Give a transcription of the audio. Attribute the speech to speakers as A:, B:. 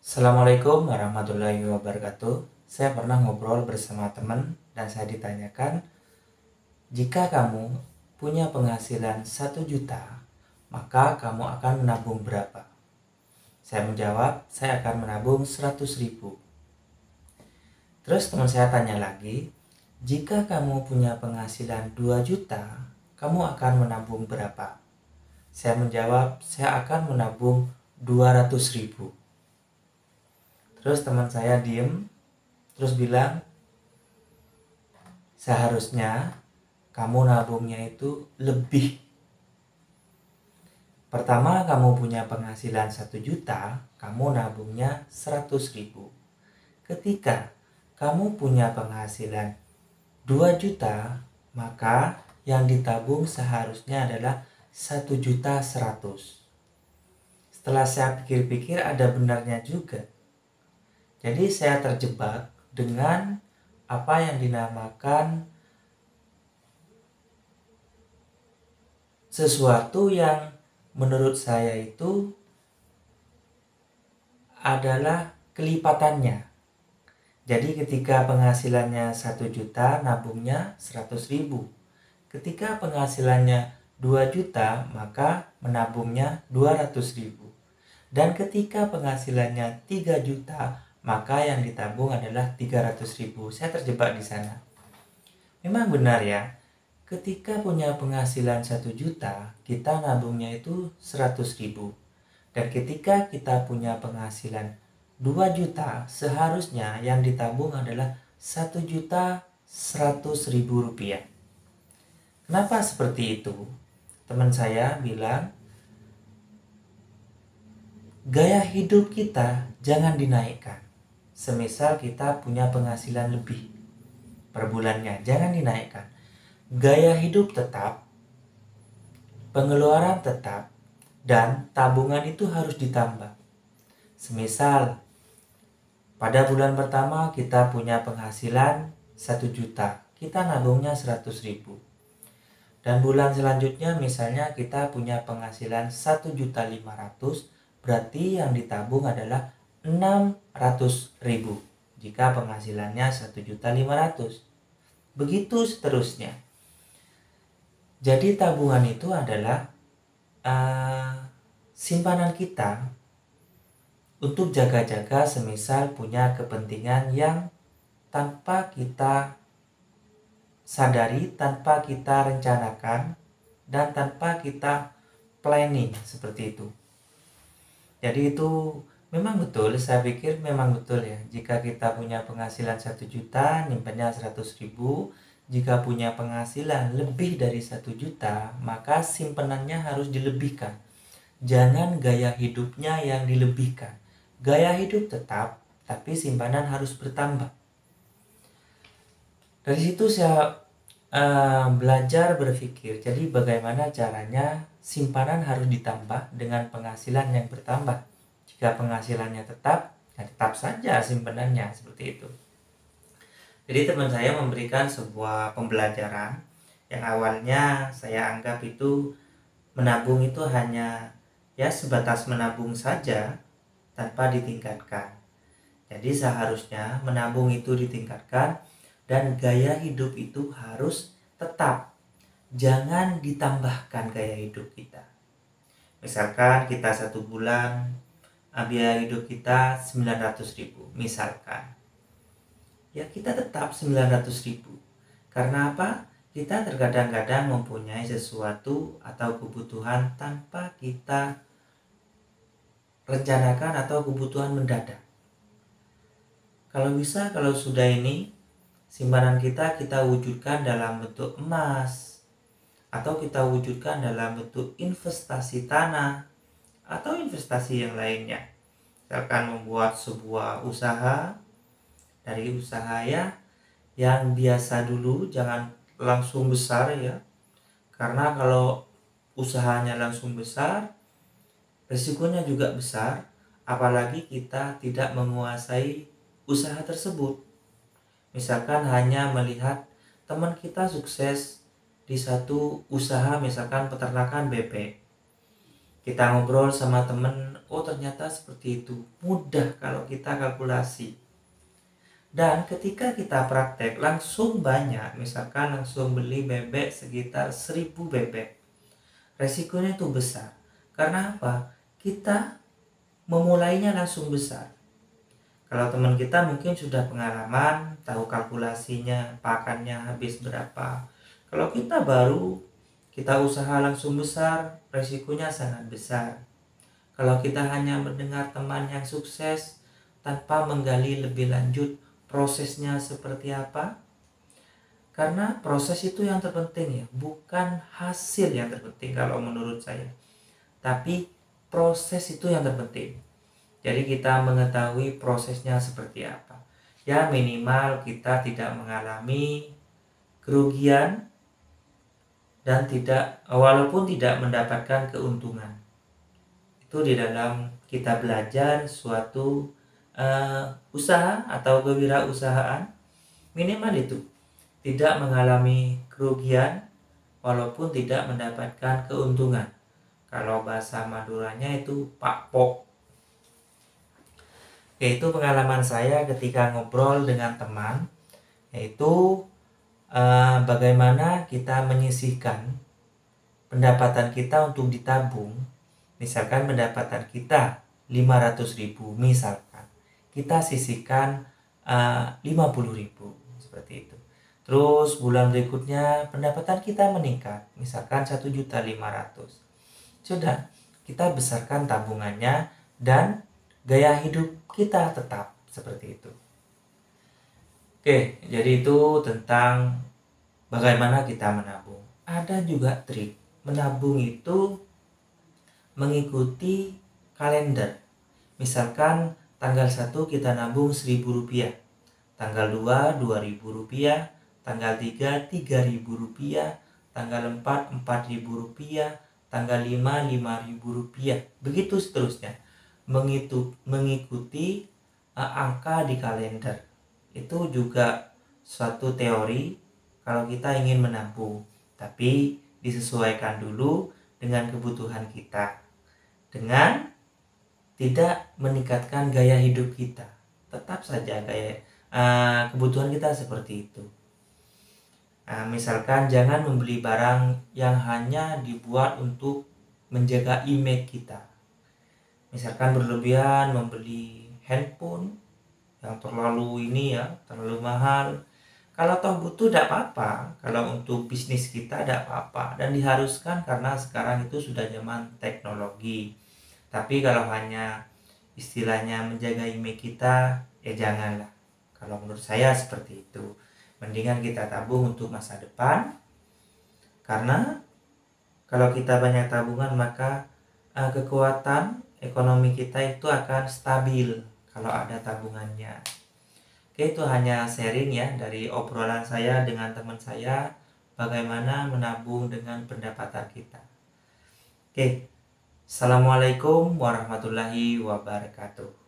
A: Assalamualaikum warahmatullahi wabarakatuh. Saya pernah ngobrol bersama teman dan saya ditanyakan, jika kamu punya penghasilan 1 juta, maka kamu akan menabung berapa? Saya menjawab, saya akan menabung 100.000. Terus teman saya tanya lagi, jika kamu punya penghasilan 2 juta, kamu akan menabung berapa? Saya menjawab, saya akan menabung 200.000. Terus teman saya diem, terus bilang, seharusnya kamu nabungnya itu lebih. Pertama, kamu punya penghasilan 1 juta, kamu nabungnya 100.000. Ketika kamu punya penghasilan 2 juta, maka yang ditabung seharusnya adalah 1.100.000. Setelah saya pikir-pikir, ada benarnya juga. Jadi saya terjebak dengan apa yang dinamakan sesuatu yang menurut saya itu adalah kelipatannya. Jadi ketika penghasilannya 1 juta, nabungnya 100.000. Ketika penghasilannya 2 juta, maka menabungnya 200.000. Dan ketika penghasilannya 3 juta, maka yang ditabung adalah 300.000. Saya terjebak di sana. Memang benar ya, ketika punya penghasilan 1 juta, kita nabungnya itu 100.000. Dan ketika kita punya penghasilan 2 juta, seharusnya yang ditabung adalah 1.100.000 rupiah. Kenapa seperti itu? Teman saya bilang, gaya hidup kita jangan dinaikkan. Semisal kita punya penghasilan lebih per bulannya, jangan dinaikkan. Gaya hidup tetap, pengeluaran tetap, dan tabungan itu harus ditambah. Semisal pada bulan pertama kita punya penghasilan 1 juta, kita nabungnya 100.000. Dan bulan selanjutnya misalnya kita punya penghasilan 1.500.000, berarti yang ditabung adalah 600.000 jika penghasilannya 1.500.000. Begitu seterusnya. Jadi tabungan itu adalah simpanan kita untuk jaga-jaga semisal punya kepentingan yang tanpa kita sadari, tanpa kita rencanakan, dan tanpa kita planning seperti itu. Jadi itu memang betul, saya pikir memang betul ya. Jika kita punya penghasilan 1 juta, nyimpennya 100.000. Jika punya penghasilan lebih dari 1 juta, maka simpenannya harus dilebihkan. Jangan gaya hidupnya yang dilebihkan. Gaya hidup tetap, tapi simpanan harus bertambah. Dari situ saya belajar berpikir, jadi bagaimana caranya simpanan harus ditambah dengan penghasilan yang bertambah. Jika penghasilannya tetap, ya tetap saja simpanannya seperti itu. Jadi teman saya memberikan sebuah pembelajaran yang awalnya saya anggap itu menabung itu hanya ya sebatas menabung saja tanpa ditingkatkan. Jadi seharusnya menabung itu ditingkatkan dan gaya hidup itu harus tetap. Jangan ditambahkan gaya hidup kita. Misalkan kita 1 bulan biaya hidup kita 900.000 misalkan. Ya kita tetap 900.000. Karena apa? Kita terkadang-kadang mempunyai sesuatu atau kebutuhan tanpa kita rencanakan atau kebutuhan mendadak. Kalau bisa, kalau sudah ini simpanan kita wujudkan dalam bentuk emas, atau kita wujudkan dalam bentuk investasi tanah atau investasi yang lainnya. Misalkan membuat sebuah usaha, dari usaha ya yang biasa dulu, jangan langsung besar ya. Karena kalau usahanya langsung besar, resikonya juga besar, apalagi kita tidak menguasai usaha tersebut. Misalkan hanya melihat teman kita sukses di satu usaha, misalkan peternakan bebek. Kita ngobrol sama temen, oh ternyata seperti itu. Mudah kalau kita kalkulasi. Dan ketika kita praktek langsung banyak, misalkan langsung beli bebek sekitar 1000 bebek. Resikonya itu besar. Karena apa? Kita memulainya langsung besar. Kalau teman kita mungkin sudah pengalaman, tahu kalkulasinya, pakannya habis berapa. Kalau kita baru, kita usaha langsung besar, resikonya sangat besar. Kalau kita hanya mendengar teman yang sukses tanpa menggali lebih lanjut prosesnya seperti apa, karena proses itu yang terpenting ya, bukan hasil yang terpenting kalau menurut saya, tapi proses itu yang terpenting. Jadi kita mengetahui prosesnya seperti apa. Ya minimal kita tidak mengalami kerugian dan walaupun tidak mendapatkan keuntungan. Itu di dalam kita belajar suatu usaha atau kewirausahaan, minimal itu tidak mengalami kerugian walaupun tidak mendapatkan keuntungan. Kalau bahasa Maduranya itu pakpok. Yaitu pengalaman saya ketika ngobrol dengan teman, yaitu bagaimana kita menyisihkan pendapatan kita untuk ditabung. Misalkan pendapatan kita 500.000, misalkan kita sisihkan 50.000 seperti itu. Terus bulan berikutnya pendapatan kita meningkat, misalkan 1.500.000. Sudah, kita besarkan tabungannya dan gaya hidup kita tetap seperti itu. Oke, jadi itu tentang bagaimana kita menabung. Ada juga trik menabung itu mengikuti kalender. Misalkan tanggal 1 kita nabung Rp1.000, tanggal 2 Rp2.000, tanggal 3 Rp3.000, tanggal 4 Rp4.000, tanggal 5 Rp5.000. Begitu seterusnya. Mengikuti angka di kalender. Itu juga suatu teori kalau kita ingin menabung, tapi disesuaikan dulu dengan kebutuhan kita, dengan tidak meningkatkan gaya hidup kita. Tetap saja kebutuhan kita seperti itu. Misalkan jangan membeli barang yang hanya dibuat untuk menjaga image kita. Misalkan berlebihan membeli handphone yang terlalu terlalu mahal. Kalau toh butuh tidak apa-apa, kalau untuk bisnis kita tidak apa-apa dan diharuskan karena sekarang itu sudah zaman teknologi. Tapi kalau hanya istilahnya menjaga image kita, ya janganlah. Kalau menurut saya seperti itu. Mendingan kita tabung untuk masa depan. Karena kalau kita banyak tabungan maka kekuatan ekonomi kita itu akan stabil kalau ada tabungannya. Oke, itu hanya sharing ya dari obrolan saya dengan teman saya bagaimana menabung dengan pendapatan kita. Oke, Assalamualaikum warahmatullahi wabarakatuh.